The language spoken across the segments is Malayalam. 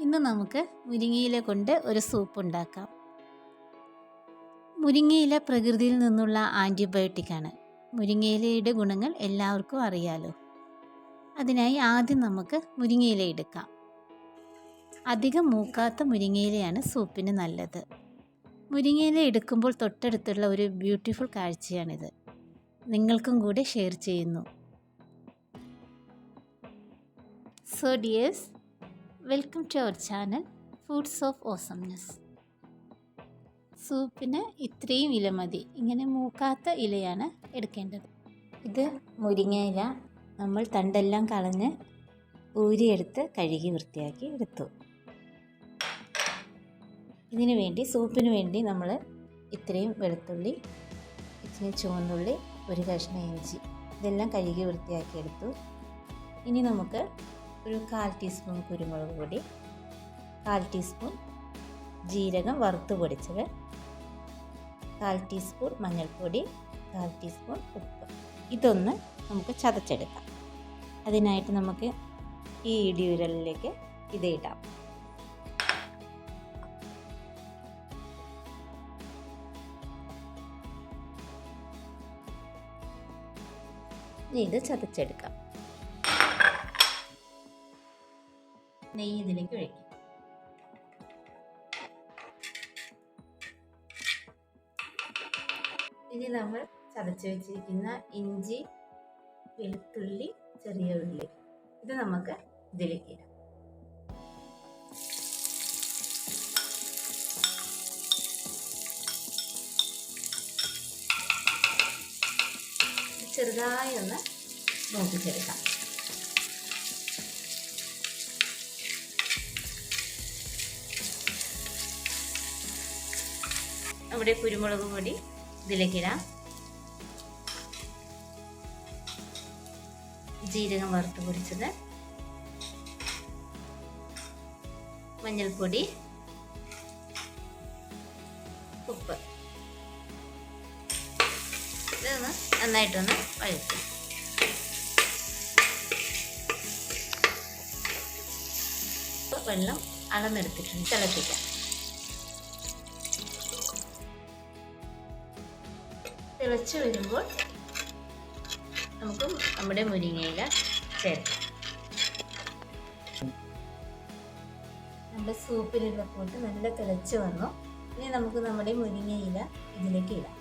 ഇന്ന് നമുക്ക് മുരിങ്ങയില കൊണ്ട് ഒരു സൂപ്പ് ഉണ്ടാക്കാം. മുരിങ്ങയില പ്രകൃതിയിൽ നിന്നുള്ള ആൻറ്റിബയോട്ടിക്കാണ്. മുരിങ്ങയിലയുടെ ഗുണങ്ങൾ എല്ലാവർക്കും അറിയാലോ. അതിനായി ആദ്യം നമുക്ക് മുരിങ്ങയില എടുക്കാം. അധികം മൂക്കാത്ത മുരിങ്ങയിലയാണ് സൂപ്പിന് നല്ലത്. മുരിങ്ങയില എടുക്കുമ്പോൾ തൊട്ടടുത്തുള്ള ഒരു ബ്യൂട്ടിഫുൾ കാഴ്ചയാണിത്. നിങ്ങൾക്കും കൂടെ ഷെയർ ചെയ്യുന്നു. So dears, welcome to our channel foods of awesomeness. സൂപ്പിന് ഇത്രയും ഇല മതി. ഇങ്ങനെ മൂക്കാത്ത ഇലയാണ് എടുക്കേണ്ടത്. ഇത് മുരിങ്ങയില നമ്മൾ തണ്ടെല്ലാം കളഞ്ഞ് ഊരിയെടുത്ത് കഴുകി വൃത്തിയാക്കി എടുത്തു. ഇതിനു വേണ്ടി സൂപ്പിന് വേണ്ടി നമ്മൾ ഇത്രയും വെളുത്തുള്ളി, ഇച്ചിരി ചുവന്നുള്ളി, ഒരു കഷ്ണം ഇഞ്ചി ഇതെല്ലാം കഴുകി വൃത്തിയാക്കി എടുത്തു. ഇനി നമുക്ക് ഒരു 1/4 ടീസ്പൂൺ കുരുമുളക് പൊടി, 1/4 ടീസ്പൂൺ ജീരകം വറുത്ത് പൊടിച്ചത്, 1/4 ടീസ്പൂൺ മഞ്ഞൾപ്പൊടി, 1/4 ടീസ്പൂൺ ഉപ്പ്. ഇതൊന്ന് നമുക്ക് ചതച്ചെടുക്കാം. അതിനായിട്ട് നമുക്ക് ഈ ഇടിയുരലിലേക്ക് ഇത് ഇടാം. ഇത് ചതച്ചെടുക്കാം. നെയ്യ് ഇതിലേക്ക് ഒഴിക്കും. ഇനി നമ്മൾ ചതച്ച് വെച്ചിരിക്കുന്ന ഇഞ്ചി, വെളുത്തുള്ളി, ചെറിയ ഉള്ളി ഇത് നമുക്ക് ഇതിലേക്ക് ഇടാം. ചെറുതായി ഒന്ന് മൂപ്പിച്ചെടുക്കാം. നമ്മുടെ കുരുമുളക് പൊടി ഇതിലേക്കിടാം. ജീരകം വറുത്ത് പൊടിച്ചത്, മഞ്ഞൾപ്പൊടി, ഉപ്പ്. ഇതൊന്ന് നന്നായിട്ടൊന്ന് വഴറ്റും. വെള്ളം അളന്നെടുത്തിട്ടുണ്ട്. തിളപ്പിക്കാം. തിളച്ച് വരുമ്പോൾ നമുക്ക് നമ്മുടെ മുരിങ്ങയില ചേർക്കാം. നമ്മുടെ സൂപ്പിലുള്ള കൂട്ട് നല്ല തിളച്ച് വന്നു. ഇനി നമുക്ക് നമ്മുടെ മുരിങ്ങയില ഇതിലേക്ക് ഇടാം.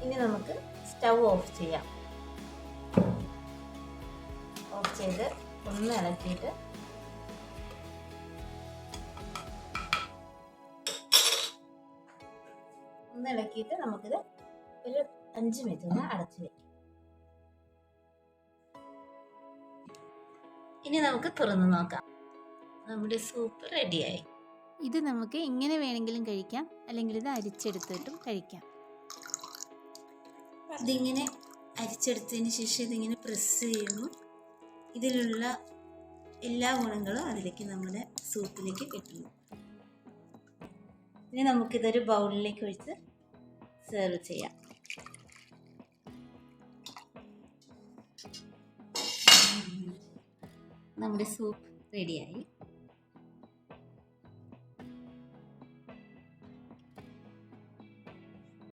ഇനി നമുക്ക് സ്റ്റൗ ഓഫ് ചെയ്യാം. ഓഫ് ചെയ്ത് ഒന്ന് ഇളക്കിയിട്ട് നമുക്കിത് ഒരു 5 മിനിറ്റ് ഒന്ന് അടച്ചു വയ്ക്കാം. ഇനി നമുക്ക് തുറന്ന് നോക്കാം. നമ്മുടെ സൂപ്പ് റെഡിയായി. ഇത് നമുക്ക് ഇങ്ങനെ വേണമെങ്കിലും കഴിക്കാം, അല്ലെങ്കിൽ ഇത് അരിച്ചെടുത്തിട്ടും കഴിക്കാം. ഇതിങ്ങനെ അരിച്ചെടുത്തതിന് ശേഷം ഇതിങ്ങനെ പ്രസ് ചെയ്യുമ്പോൾ ഇതിലുള്ള എല്ലാ ഗുണങ്ങളും അതിലേക്ക് നമ്മുടെ സൂപ്പിലേക്ക് കിട്ടുന്നു. ഇനി നമുക്കിതൊരു ബൗളിലേക്ക് ഒഴിച്ച് സെർവ് ചെയ്യാം. നമ്മുടെ സൂപ്പ് റെഡിയായി.